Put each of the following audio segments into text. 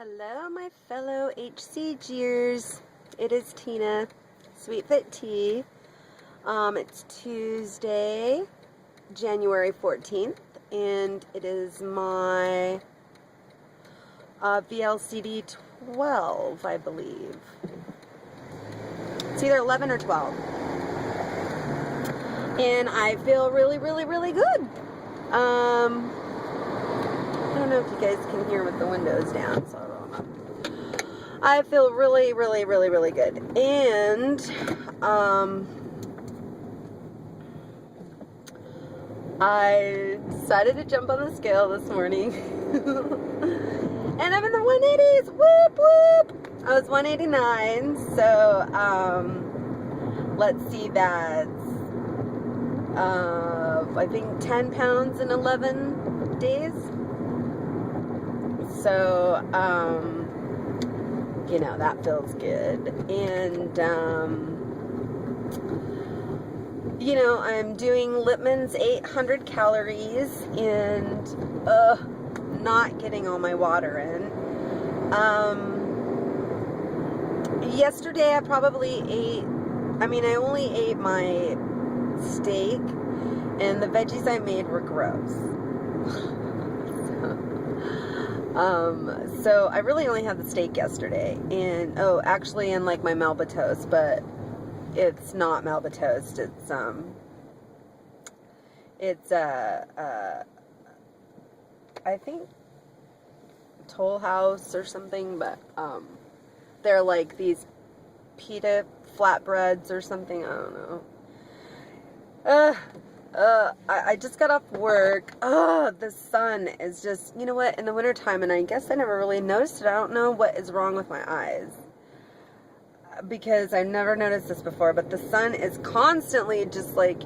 Hello, my fellow HCGers. It is Tina, Sweetfoot Tea. It's Tuesday, January 14th, and it is my vlcd 12, I believe. It's either 11 or 12. And I feel really, really, really good. I don't know if you guys can hear with the windows down, so I feel really, really, really, really good. And I decided to jump on the scale this morning. And I'm in the 180s. Whoop whoop. I was 189, so let's see, that's I think 10 pounds in 11 days. So you know, that feels good. And you know, I'm doing Lipman's 800 calories and not getting all my water in. Yesterday I probably ate, I only ate my steak, and the veggies I made were gross. So I really only had the steak yesterday, and actually, and like my Melba toast, but it's not Melba toast. It's I think Toll House or something, but they're like these pita flatbreads or something. I don't know. I just got off work. The sun is just, you know what, in the wintertime, and I guess I never really noticed it. I don't know what is wrong with my eyes, because I've never noticed this before, but the sun is constantly just like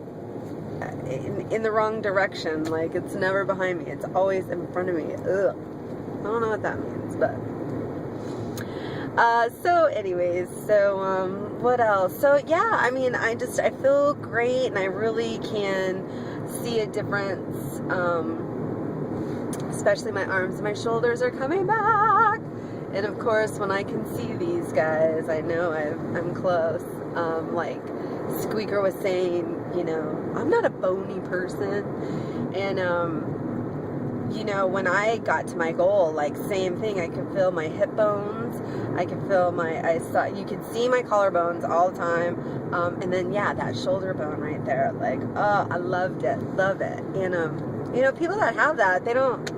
in the wrong direction. Like, it's never behind me. It's always in front of me. Ugh. I don't know what that means, but so anyways, what else? So yeah, I feel great, and I really can see a difference, especially my arms and my shoulders are coming back, and of course, when I can see these guys, I know I'm close. Like Squeaker was saying, you know, I'm not a bony person, and you know, when I got to my goal, like, same thing, I could feel my hip bones, I could feel you could see my collarbones all the time, and then, yeah, that shoulder bone right there, like, I loved it, love it. And, you know, people that have that, they don't,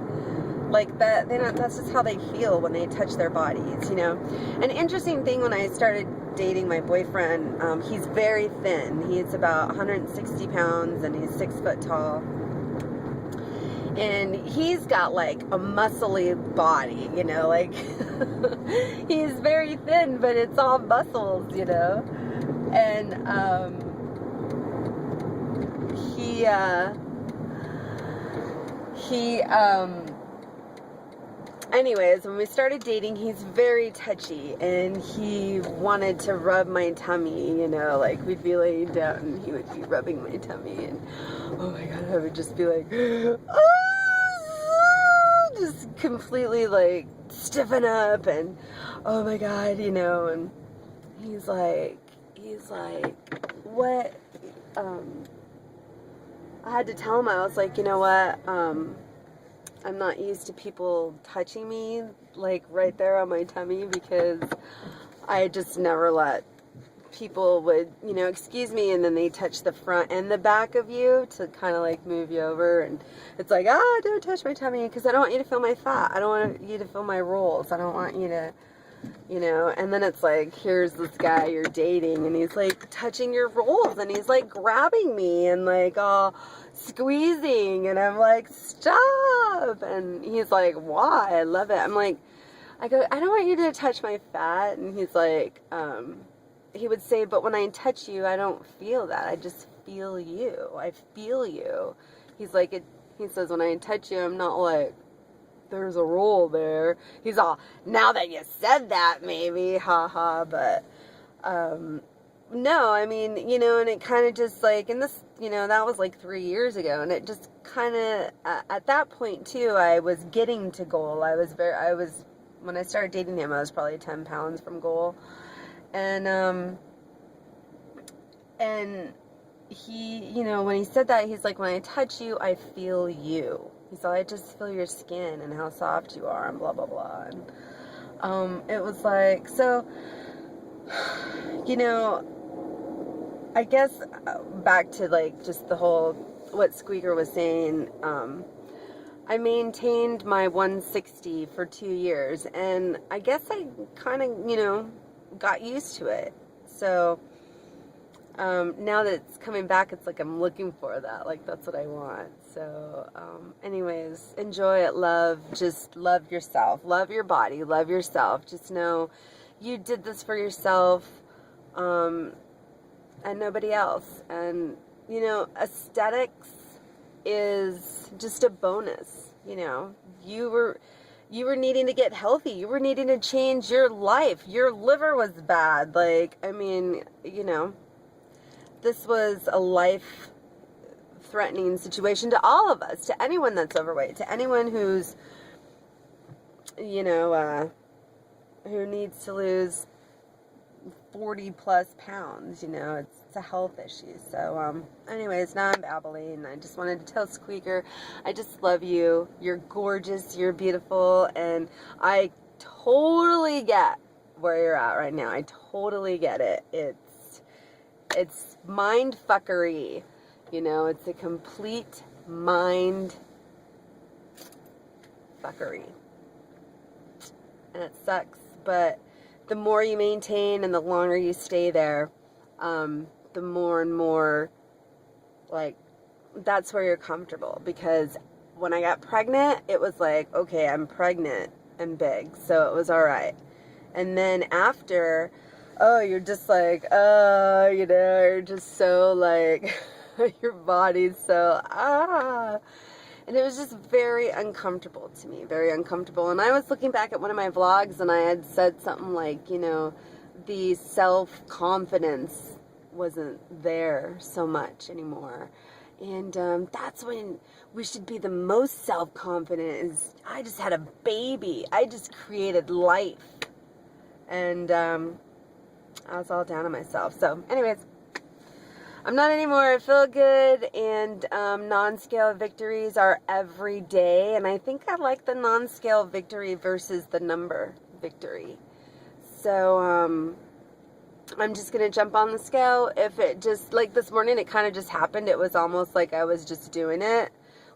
like, that's just how they feel when they touch their bodies, you know. An interesting thing, when I started dating my boyfriend, he's very thin, he's about 160 pounds, and he's 6 foot tall. And he's got like a muscly body, you know, like he's very thin, but it's all muscles, you know. And anyways, when we started dating, he's very touchy, and he wanted to rub my tummy, you know, like, we'd be laying down and he would be rubbing my tummy, and oh my god, I would just be like, just completely like stiffen up, and oh my god, you know. And he's like, what? I had to tell him, I was like, you know what, I'm not used to people touching me, like, right there on my tummy, because I just never let people would, you know, excuse me, and then they touch the front and the back of you to kind of like move you over, and it's like, don't touch my tummy, because I don't want you to feel my fat, I don't want you to feel my rolls, I don't want you to, you know. And then it's like, here's this guy you're dating, and he's like touching your rolls, and he's like grabbing me and like all squeezing, and I'm like, stop. And he's like, why? I love it. I'm like, I go, I don't want you to touch my fat. And he's like, he would say, but when I touch you, I don't feel that, I just feel you, I feel you. He's like, he says, when I touch you, I'm not like, there's a roll there. He's all, now that you said that, maybe, haha. But no, I mean, you know, and it kind of just like, and this, you know, that was like 3 years ago, and it just kind of, at that point too, I was getting to goal. I was when I started dating him, I was probably 10 pounds from goal. And he, you know, when he said that, he's like, when I touch you, I feel you. He said, I just feel your skin and how soft you are and blah, blah, blah. And it was like, so, you know, I guess back to like just the whole, what Squeaker was saying, I maintained my 160 for 2 years, and I guess I kind of, you know, got used to it. So now that it's coming back, it's like I'm looking for that. Like, that's what I want. So anyways, enjoy it, just love yourself. Love your body. Love yourself. Just know you did this for yourself and nobody else. And, you know, aesthetics is just a bonus. You know, you were needing to get healthy. You were needing to change your life. Your liver was bad. Like, I mean, you know, this was a life-threatening situation to all of us, to anyone that's overweight, to anyone who's, you know, who needs to lose 40 plus pounds. You know, it's a health issue. So anyways, now I'm babbling. I just wanted to tell Squeaker, I just love you. You're gorgeous, you're beautiful, and I totally get where you're at right now. I totally get it. It's mind fuckery. You know, it's a complete mind fuckery, and it sucks. But the more you maintain and the longer you stay there, the more and more, like, that's where you're comfortable. Because when I got pregnant, it was like, okay, I'm pregnant and big, so it was all right. And then after, oh, you're just like, you know, you're just so like, your body's so, and it was just very uncomfortable to me, very uncomfortable. And I was looking back at one of my vlogs, and I had said something like, you know, the self-confidence wasn't there so much anymore. And that's when we should be the most self-confident. Is I just had a baby. I just created life. And I was all down on myself. So anyways, I'm not anymore. I feel good, and non-scale victories are every day, and I think I like the non-scale victory versus the number victory. So I'm just going to jump on the scale. If it just, like this morning, it kind of just happened. It was almost like I was just doing it.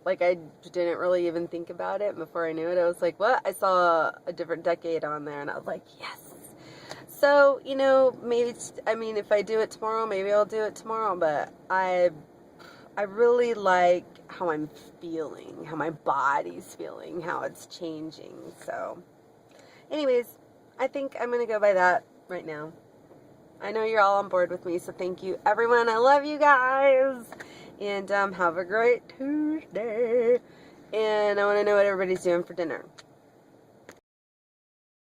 Like I didn't really even think about it. Before I knew it, I was like, what? I saw a different decade on there, and I was like, yes. So, you know, maybe, I mean, if I do it tomorrow, maybe I'll do it tomorrow, but I really like how I'm feeling, how my body's feeling, how it's changing. So, anyways, I think I'm going to go by that right now. I know you're all on board with me, so thank you, everyone. I love you guys, and have a great Tuesday, and I want to know what everybody's doing for dinner.